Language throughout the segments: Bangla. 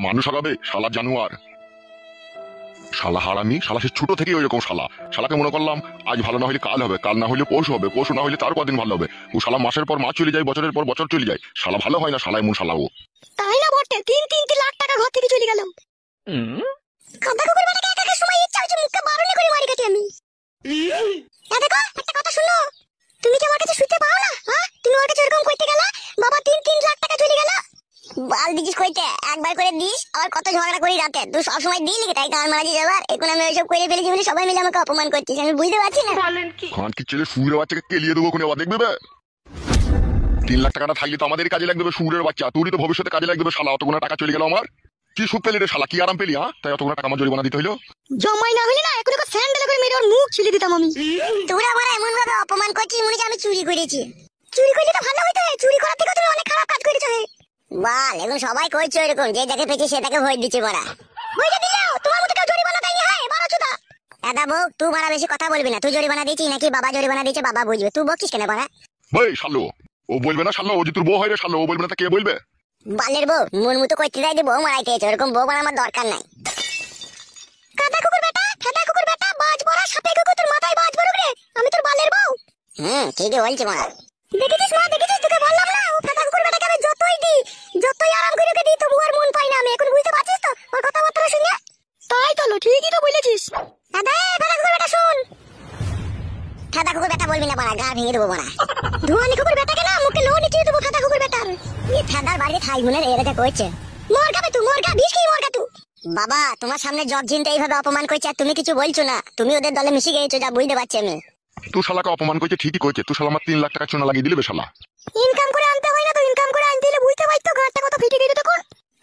মানুষ আগাবে শালা জানোয়ার, শালা হারামি, শালা সে ছোট থেকে ওইরকম শালা। শালাকে মনে করলাম আজ ভালো না হলে কাল হবে, কাল না হলে পরশু হবে, পরশু না হলে তার কদিন ভালো হবে। ও শালা মাসের পর মাস চলে যায়, বছরের পর বছর চলে যায়, শালা ভালো হয় না। শালা এমন শালা ও। তাই না বটে, 3 লাখ টাকা ঘর থেকে চলে গেল। কাদা কুকুর বেটাকে একা একা সময় ইচ্ছা হচ্ছে মুখে বারণে করে মারি কাটি আমি। দেখো একটা কথা শুনো, তুমি কি আমার কাছে শুতে পাও না? হ্যাঁ, তুমি ওর কাছে এরকম কইতে গেলা, বাবা 3 লাখ টাকা চলে গেল। বাল দিছিস কইতে, একবার করে দিস আবার কত ঝগড়া করি রাতে। তুই সব সময় দিলি তাই গান মারা যাবে। এখন আমি ওইসব করে ফেলেছি বলে সবাই মিলে আমাকে অপমান করছিস, আমি বুঝতে পারছি না। খান কি ছেলে সুরের বাচ্চাকে কেলিয়ে দেবো কোনে দেখবে বে। 3 লাখ টাকাটা থাকলে তো আমাদের কাজে লাগবে, সুরের বাচ্চা তুই তো ভবিষ্যতে কাজে লাগবে। শালা অতগুলো টাকা চলে গেল আমার, কি সুখ পেলি রে শালা, কি আরাম পেলি? হ্যাঁ, তাই অতগুলো টাকা আমার জরিমানা দিতে হইলো। জমাই না হইলে না এখন একটা স্যান্ডেল করে মেরে ওর মুখ ছিলে দিতাম আমি। তোরা আমার এমন ভাবে অপমান করছিস মনে হচ্ছে আমি চুরি করেছি। চুরি করলে তো ভালো হইতো, চুরি করার থেকে তুমি অনেক খারাপ কাজ করেছো। বাল এখন সবাই কইছে এরকম, যে যাকে পেয়েছে সেটাকে ভয় দিচ্ছে বড়া। ভয়টা দিলেও তোমার মতো কেউ জরিমানা দেয়নি। হ্যাঁ বারো চোদা দাদা বউ, তুই বড়া বেশি কথা বলবি না। তুই জরিমানা দিয়েছিস নাকি বাবা জরিমানা দিয়েছে, বাবা বুঝবে, তুই বকিস কেন বড়া? ভাই শালো, ও বলবে না শালো, ও যে তোর বউ হয় রে শালো, ও বলবে না তা কে বলবে? বালের বউ মন মতো কইতে যাই বউ মারাইতে, এরকম বউ আমার দরকার নাই। কাদা কুকুর বেটা, ফেদা কুকুর বেটা, বাজ বড়া সাপে কুকুর, তোর মাথায় বাজ পড়ুক রে, আমি তোর বালের বউ। ঠিকই বলছি মা। দেখেছিস মা, দেখেছিস, তোকে বললাম না ও ফেদা কুকুর বেটাকে আমি যতই দিই, যতই আরাম করে দিই তবু আর মন পাই না আমি। এখন বুঝতে পারছিস তো ওর কথাবার্তা শুনে? তাই তো, ঠিকই তো বলেছিস। দাদা ফেদা কুকুর বেটা শোন। ফেদা কুকুর বেটা বলবি না বড়া, গা ভেঙে দেবো বড়া। ধোয়ানি কুকুর বেটাকে না মুখে লো নিচে দেবো ফেদা কুকুর বেটার। এই ফেদার বাড়িতে থাই গুনে এরাটা কইছে মর গাবে তুই, মর গা, বিষ খেয়ে মর গা তুই। বাবা তোমার সামনে জগ জিনটা এইভাবে অপমান করছে আর তুমি কিছু বলছো না, তুমি ওদের দলে মিশে গিয়েছো, যা বুঝতে পারছি আমি। তুই শালাকে অপমান করছে ঠিকই করছে, তুই শালা আমার 3 লাখ টাকা চুনা লাগিয়ে দিলে বে শালা। ইনকাম করে আনতে হয় না তো, ইনকাম করে আনতে হলে বুঝতে পারতো ঘরটা কত ফিটে গেছে তখন।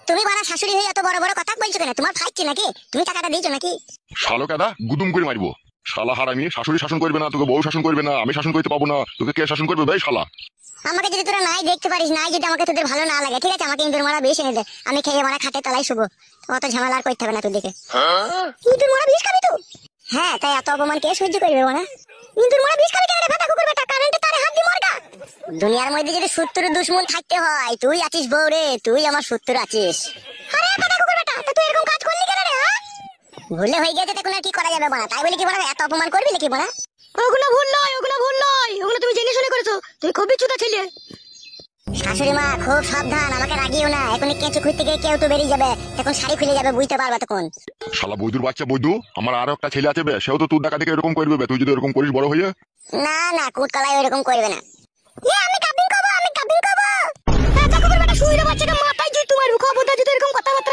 তুমি বাড়া শাশুড়ি হয়ে এত বড় বড় কথা বলছো কেন? তোমার ফাইটছে নাকি? তুমি টাকাটা দিয়েছো নাকি? শালো কাদা গুদুম করে মারবো। শালা হারামি, শাশুড়ি শাসন করবে না, তোকে বউ শাসন করবে না, আমি শাসন করতে পাবো না, তোকে কে শাসন করবে ভাই শালা? আমাকে যদি তোরা নাই দেখতে পারিস, নাই যদি আমাকে তোদের ভালো না লাগে, ঠিক আছে আমাকে ইঁদুর মারা বিষ এনে দে, আমি খেয়ে মারা খাটে তলায় শুবো, অত ঝামেলা আর করতে হবে না তোর দিকে। ইঁদুর মারা বিষ খাবি তুই? হ্যাঁ, তাই এত অপমান কে সহ্য করবে মারা? ইঁদুর মারা বিষ খাবি কেন রে ফেদা কুকুর বেটা? কারেন্টে তারে হাত দিয়ে মরগা। দুনিয়ার মধ্যে যদি শত্রু দুশমন থাকতে হয়, তুই আছিস বউ রে, তুই আমার শত্রু আছিস। আরে ফেদা কুকুর বেটা, তা তুই এরকম কাজ করলি কেন রে? হ্যাঁ, ভুলে হয়ে গেছে, তখন আর কি করা যাবে বলা? তাই বলে কি বলা এত অপমান করবি নাকি বলা? ওগুলো ভুল নয়, ওগুলো ভুল নয়, ওগুলো তুমি জেনে শুনে করেছো, তুমি খুবই চুদা ছেলে। শাশুড়ি মা খুব সাবধান, আমাকে রাগিও না, এখনই কেঁচু খুঁজতে গিয়ে কেউ তো বেরিয়ে যাবে, তখন শাড়ি খুলে যাবে, বুঝতে পারবে তখন। শালা বৈদুর বাচ্চা বৈদু, আমার আরো একটা ছেলে আছে বে, সেও তো তোর টাকা থেকে এরকম করবে বে, তুই যদি এরকম করিস বড় হয়ে। না না, কুটকলাই এরকম করবে না। আমি কাবিন করবো, আমি কাবিন করবো। শুইরে বাচ্চাকে মাথায় জুই তোমার খবরদার যদি এরকম কথাবার্তা